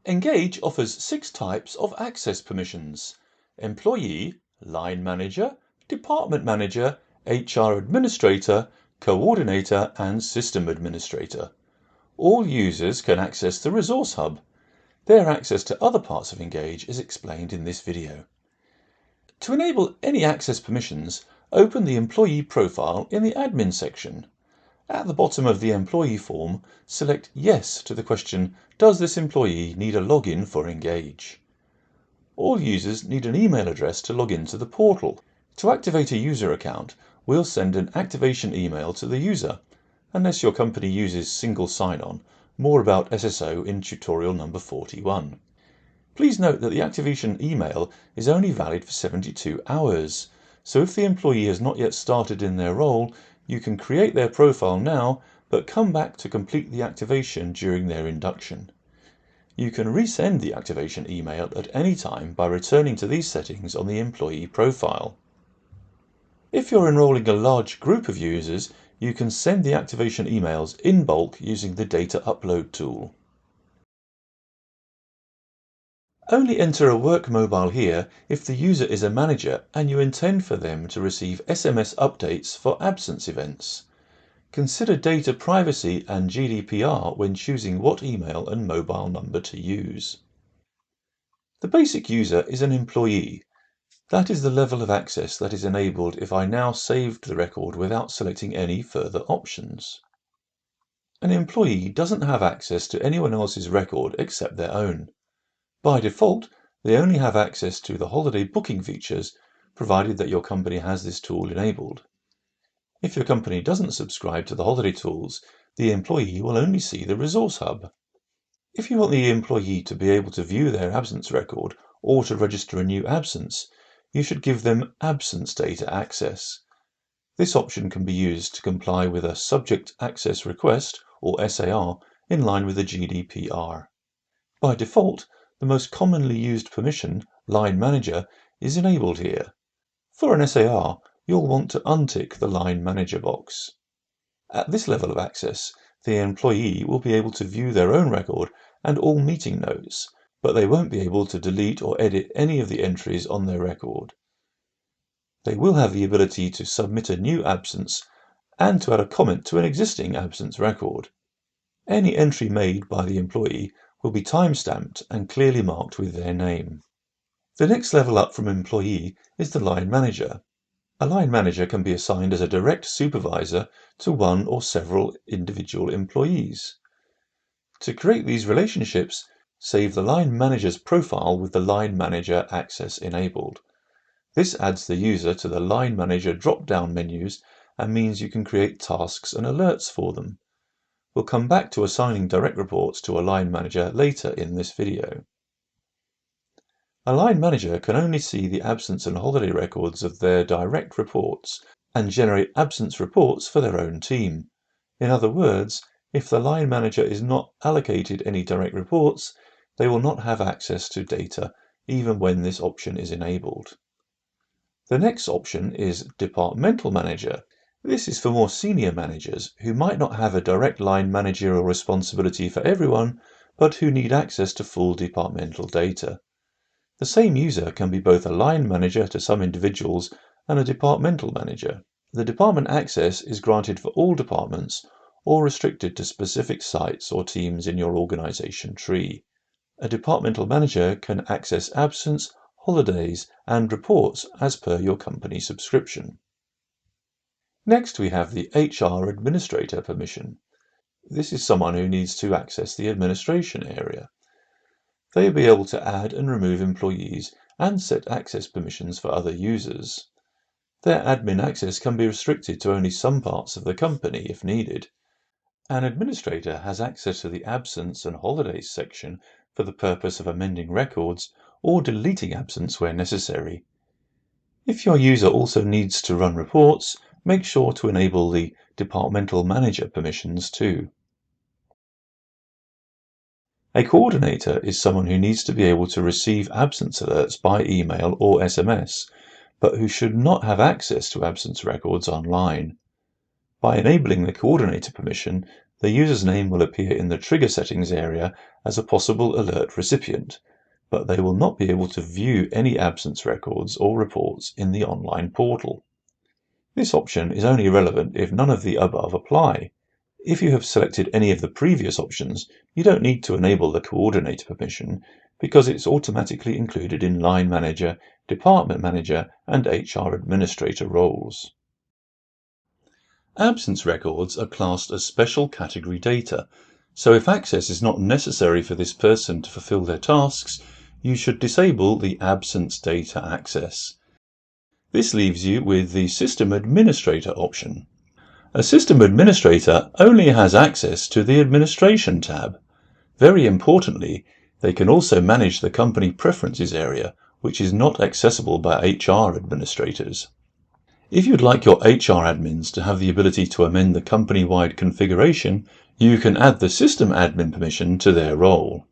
Engage offers 6 types of access permissions: employee, line manager, department manager, HR administrator, coordinator, and system administrator. All users can access the Resource Hub. Their access to other parts of Engage is explained in this video. To enable any access permissions, open the employee profile in the admin section. At the bottom of the employee form, select Yes to the question, does this employee need a login for Engage? All users need an email address to log into the portal. To activate a user account, we'll send an activation email to the user, unless your company uses single sign-on. More about SSO in tutorial number 41. Please note that the activation email is only valid for 72 hours, so if the employee has not yet started in their role, you can create their profile now, but come back to complete the activation during their induction. You can resend the activation email at any time by returning to these settings on the employee profile. If you're enrolling a large group of users, you can send the activation emails in bulk using the data upload tool. Only enter a work mobile here if the user is a manager and you intend for them to receive SMS updates for absence events. Consider data privacy and GDPR when choosing what email and mobile number to use. The basic user is an employee. That is the level of access that is enabled if I now saved the record without selecting any further options. An employee doesn't have access to anyone else's record except their own. By default, they only have access to the holiday booking features, provided that your company has this tool enabled. If your company doesn't subscribe to the holiday tools, the employee will only see the Resource Hub. If you want the employee to be able to view their absence record or to register a new absence, you should give them absence data access. This option can be used to comply with a Subject Access Request, or SAR, in line with the GDPR. By default, the most commonly used permission, Line Manager, is enabled here. For an SAR, you'll want to untick the Line Manager box. At this level of access, the employee will be able to view their own record and all meeting notes, but they won't be able to delete or edit any of the entries on their record. They will have the ability to submit a new absence and to add a comment to an existing absence record. Any entry made by the employee will be time-stamped and clearly marked with their name. The next level up from employee is the line manager. A line manager can be assigned as a direct supervisor to one or several individual employees. To create these relationships, save the line manager's profile with the line manager access enabled. This adds the user to the line manager drop-down menus and means you can create tasks and alerts for them. We'll come back to assigning direct reports to a line manager later in this video. A line manager can only see the absence and holiday records of their direct reports and generate absence reports for their own team. In other words, if the line manager is not allocated any direct reports, they will not have access to data even when this option is enabled. The next option is Departmental Manager. This is for more senior managers who might not have a direct line managerial responsibility for everyone, but who need access to full departmental data. The same user can be both a line manager to some individuals and a departmental manager. The department access is granted for all departments or restricted to specific sites or teams in your organization tree. A departmental manager can access absence, holidays, and reports as per your company subscription. Next, we have the HR administrator permission. This is someone who needs to access the administration area. They will be able to add and remove employees and set access permissions for other users. Their admin access can be restricted to only some parts of the company if needed. An administrator has access to the absence and holidays section for the purpose of amending records or deleting absence where necessary. If your user also needs to run reports, make sure to enable the departmental manager permissions too. A coordinator is someone who needs to be able to receive absence alerts by email or SMS, but who should not have access to absence records online. By enabling the coordinator permission, the user's name will appear in the trigger settings area as a possible alert recipient, but they will not be able to view any absence records or reports in the online portal. This option is only relevant if none of the above apply. If you have selected any of the previous options, you don't need to enable the coordinator permission because it's automatically included in Line Manager, Department Manager, and HR Administrator roles. Absence records are classed as special category data, so if access is not necessary for this person to fulfill their tasks, you should disable the absence data access. This leaves you with the System Administrator option. A System Administrator only has access to the Administration tab. Very importantly, they can also manage the Company Preferences area, which is not accessible by HR administrators. If you'd like your HR admins to have the ability to amend the company-wide configuration, you can add the System Admin permission to their role.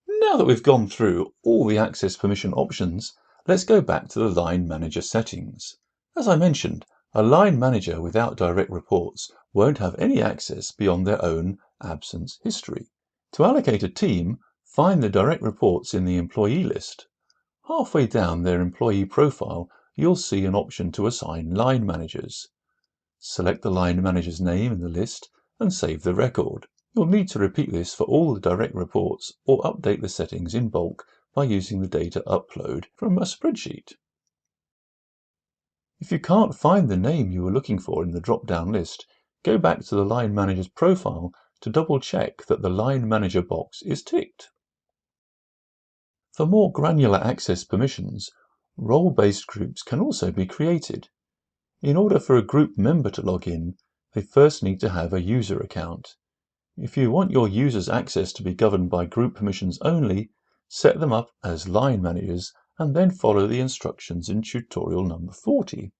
Now that we've gone through all the access permission options, let's go back to the Line Manager settings. As I mentioned, a line manager without direct reports won't have any access beyond their own absence history. To allocate a team, find the direct reports in the employee list. Halfway down their employee profile, you'll see an option to assign line managers. Select the line manager's name in the list and save the record. You'll need to repeat this for all the direct reports or update the settings in bulk by using the data upload from a spreadsheet. If you can't find the name you were looking for in the drop-down list, go back to the line manager's profile to double-check that the line manager box is ticked. For more granular access permissions, role-based groups can also be created. In order for a group member to log in, they first need to have a user account. If you want your users' access to be governed by group permissions only, set them up as line managers and then follow the instructions in tutorial number 40.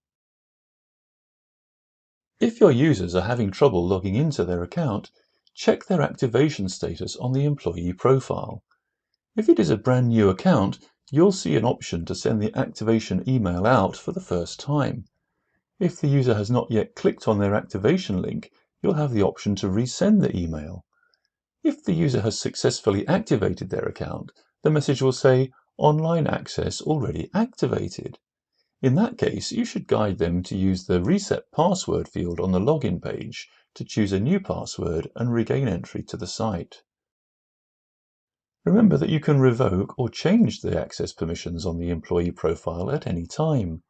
If your users are having trouble logging into their account, check their activation status on the employee profile. If it is a brand new account, you'll see an option to send the activation email out for the first time. If the user has not yet clicked on their activation link, you'll have the option to resend the email. If the user has successfully activated their account, the message will say, "Online access already activated." In that case, you should guide them to use the Reset Password field on the login page to choose a new password and regain entry to the site. Remember that you can revoke or change the access permissions on the employee profile at any time.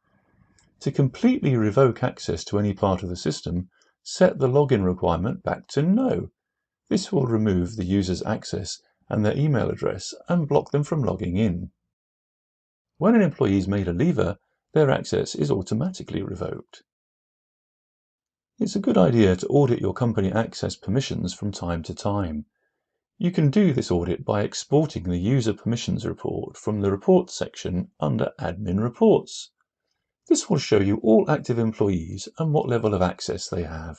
To completely revoke access to any part of the system, set the login requirement back to No. This will remove the user's access and their email address and block them from logging in. When an employee is made a leaver, their access is automatically revoked. It's a good idea to audit your company access permissions from time to time. You can do this audit by exporting the User Permissions report from the Reports section under Admin Reports. This will show you all active employees and what level of access they have.